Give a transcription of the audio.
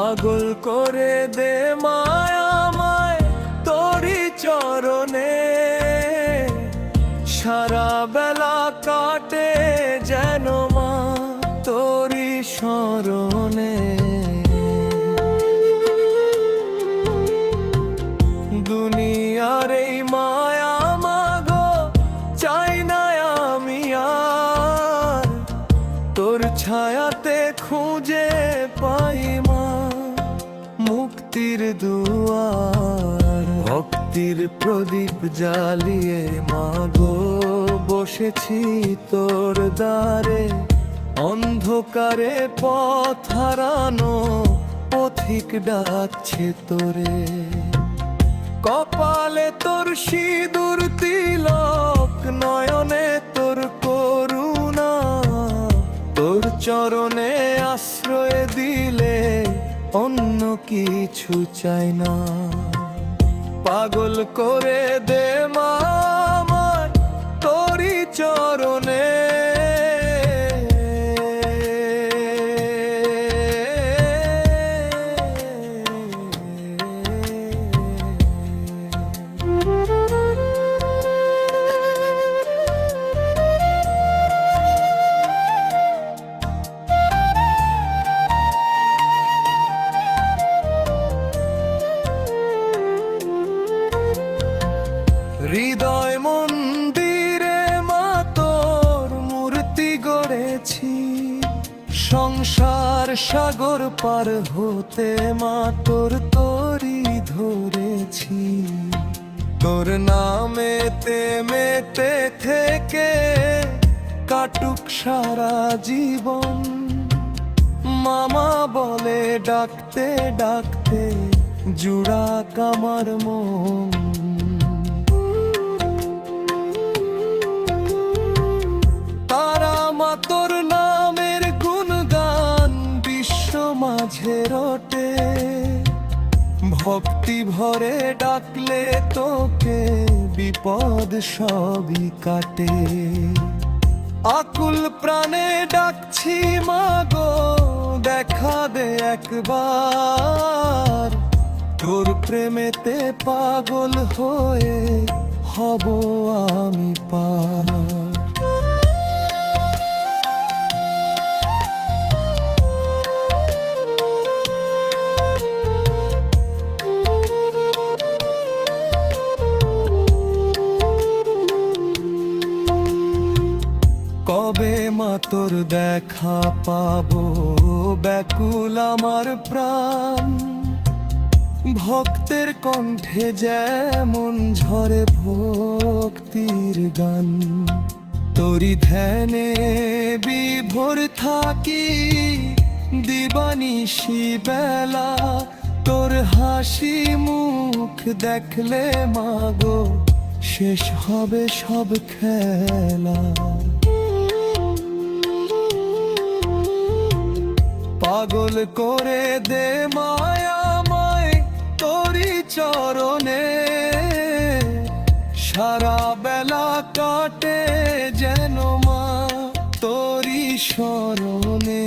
পাগল করে দে মায়ামায় তোরি চরণে, সারা বেলা কাটে যেন মা তোরি স্মরণে। দুনিয়ার এই মায়া মাগো চাই না আমি আর, তোর ছায়াতে খুঁজে পাই মা মুক্তির দুয়ার। ভক্তির প্রদীপ জ্বালিয়ে মাগো বসেছি তোর দ্বারে, অন্ধকারে পথ হারানো পথিক ডাকছে তোরে। কপালে তোর সিঁদুর তিলক, নয়নে তোর করুণা, তোর চরণে আশ্রয় দিলে অন্য কিছু চাই না। পাগল করে দে মা আমায় তোরি চরণে, হৃদয় মন্দিরে মা তোর মূর্তি গড়েছি, সংসার সাগর পার হতে মা তোর তরি ধরেছি। তোর নামেতে মেতে থেকে কাটুক সারা জীবন, মামা বলে ডাকতে ডাকতে জুড়া কামার মন। তোর নামের গুণগান বিশ্ব মাঝে রটে, ভক্তি ভরে ডাকলে তোকে বিপদ সবই কাটে। আকুল প্রাণে ডাকছি মাগো দেখা দে একবার, তোর প্রেমেতে পাগল হয়ে হব আমি পার। কবে মা তোর দেখা পাবো ব্যাকুল আমার প্রাণ, ভক্তের কণ্ঠে যেমন ঝরে ভক্তির গান। তোরি ধ্যানে বিভোর থাকি দিবানিশি বেলা, তোর হাসি মুখ দেখলে মাগো শেষ হবে সব খেলা। পাগল করে দে মায়ামায় তোরি চরণে, সারা বেলা কাটে যেন মা তোরি স্মরণে।